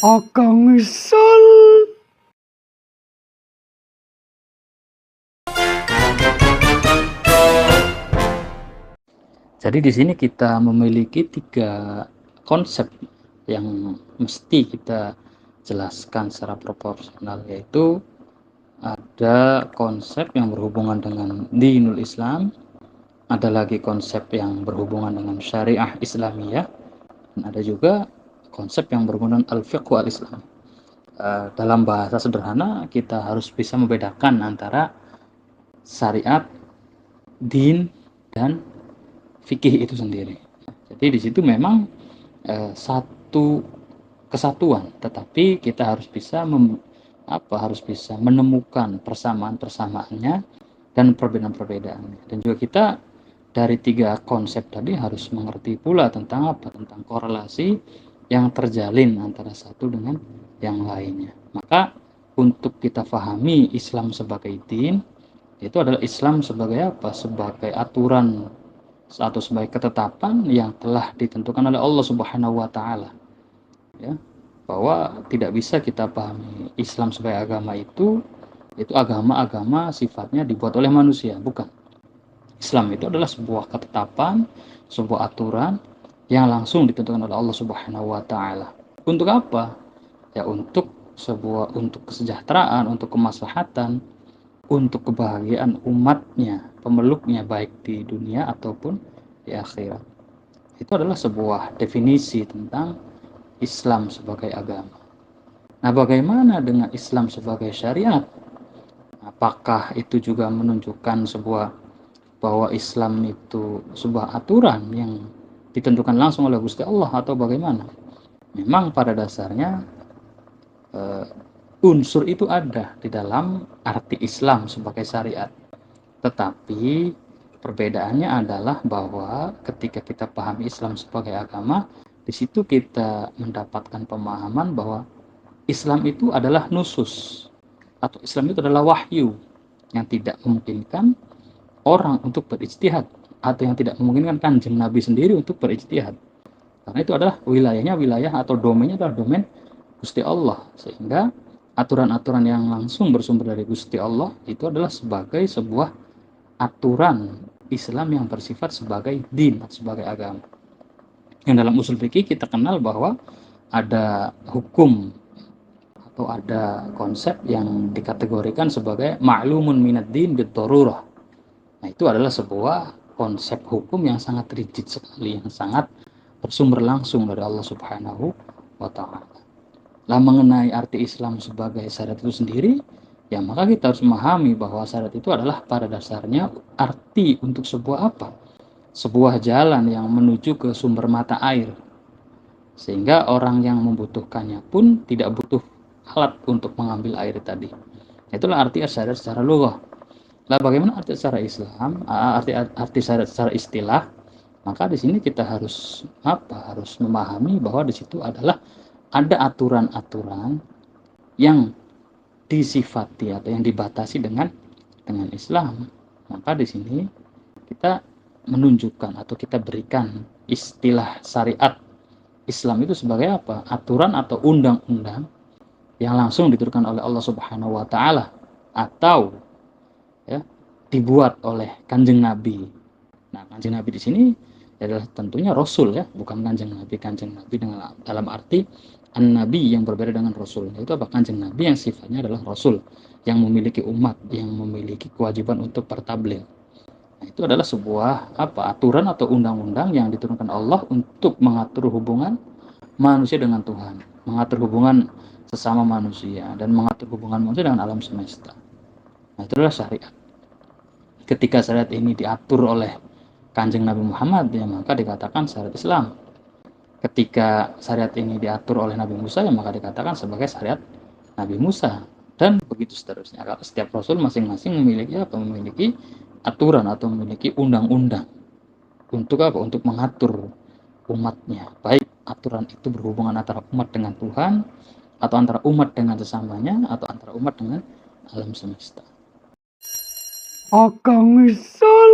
akan misal. Jadi di sini kita memiliki 3 konsep yang mesti kita jelaskan secara proporsional, yaitu ada konsep yang berhubungan dengan dinul Islam, ada lagi konsep yang berhubungan dengan syariah Islamiyah, dan ada juga konsep yang berhubungan dengan al-fiqh al-Islam. Dalam bahasa sederhana, kita harus bisa membedakan antara syariat, din, dan fikih itu sendiri. Jadi di situ memang satu kesatuan, tetapi kita harus bisa menemukan persamaan-persamaannya dan perbedaan-perbedaannya. Dan juga kita dari 3 konsep tadi harus mengerti pula tentang tentang korelasi yang terjalin antara satu dengan yang lainnya. Maka untuk kita pahami Islam sebagai din, itu adalah Islam sebagai sebagai aturan atau sebagai ketetapan yang telah ditentukan oleh Allah Subhanahu wa taala. Ya, bahwa tidak bisa kita pahami Islam sebagai agama itu agama-agama sifatnya dibuat oleh manusia, bukan. Islam itu adalah sebuah ketetapan, sebuah aturan yang langsung ditentukan oleh Allah Subhanahu wa taala. Untuk apa? Ya untuk kesejahteraan, untuk kemaslahatan, untuk kebahagiaan umatnya, pemeluknya baik di dunia ataupun di akhirat. Itu adalah sebuah definisi tentang Islam sebagai agama. Nah, bagaimana dengan Islam sebagai syariat? Apakah itu juga menunjukkan bahwa Islam itu sebuah aturan yang ditentukan langsung oleh Gusti Allah atau bagaimana? Memang pada dasarnya unsur itu ada di dalam arti Islam sebagai syariat. Tetapi perbedaannya adalah bahwa ketika kita pahami Islam sebagai agama, di situ kita mendapatkan pemahaman bahwa Islam itu adalah nusus, atau Islam itu adalah wahyu yang tidak memungkinkan orang untuk berijtihad, atau yang tidak memungkinkan kanjeng Nabi sendiri untuk berijtihad. Karena itu adalah wilayahnya, wilayah atau domainnya adalah domain Gusti Allah, sehingga aturan-aturan yang langsung bersumber dari Gusti Allah itu adalah sebagai sebuah aturan Islam yang bersifat sebagai din, sebagai agama. Yang dalam usul fikih kita kenal bahwa ada hukum atau ada konsep yang dikategorikan sebagai ma'lumun minad din bid-darurah. Nah, itu adalah sebuah konsep hukum yang sangat rigid sekali, yang sangat bersumber langsung dari Allah Subhanahu wa taala. Lah mengenai arti Islam sebagai syariat itu sendiri, ya maka kita harus memahami bahwa syariat itu adalah pada dasarnya arti untuk sebuah sebuah jalan yang menuju ke sumber mata air, sehingga orang yang membutuhkannya pun tidak butuh alat untuk mengambil air tadi. Itulah arti syariat secara lughah. Lah bagaimana arti secara Islam, arti syariat secara istilah? Maka di sini kita harus harus memahami bahwa di situ adalah ada aturan-aturan yang disifati atau yang dibatasi dengan Islam. Maka di sini kita menunjukkan atau kita berikan istilah syariat Islam itu sebagai aturan atau undang-undang yang langsung diturunkan oleh Allah Subhanahu wa taala atau ya dibuat oleh Kanjeng Nabi. Nah, Kanjeng Nabi di sini adalah tentunya Rasul, ya, bukan Kanjeng Nabi. Kanjeng Nabi dalam arti An-Nabi yang berbeda dengan Rasul. Itu Kanjeng Nabi yang sifatnya adalah Rasul, yang memiliki umat, yang memiliki kewajiban untuk bertabligh. Nah, itu adalah sebuah aturan atau undang-undang yang diturunkan Allah untuk mengatur hubungan manusia dengan Tuhan, mengatur hubungan sesama manusia, dan mengatur hubungan manusia dengan alam semesta. Nah, itu adalah syariat. Ketika syariat ini diatur oleh Kanjeng Nabi Muhammad, ya maka dikatakan syariat Islam. Ketika syariat ini diatur oleh Nabi Musa, ya maka dikatakan sebagai syariat Nabi Musa, dan begitu seterusnya. Karena setiap rasul masing-masing memiliki aturan atau memiliki undang-undang untuk untuk mengatur umatnya, baik aturan itu berhubungan antara umat dengan Tuhan, atau antara umat dengan sesamanya, atau antara umat dengan alam semesta. Akan misal.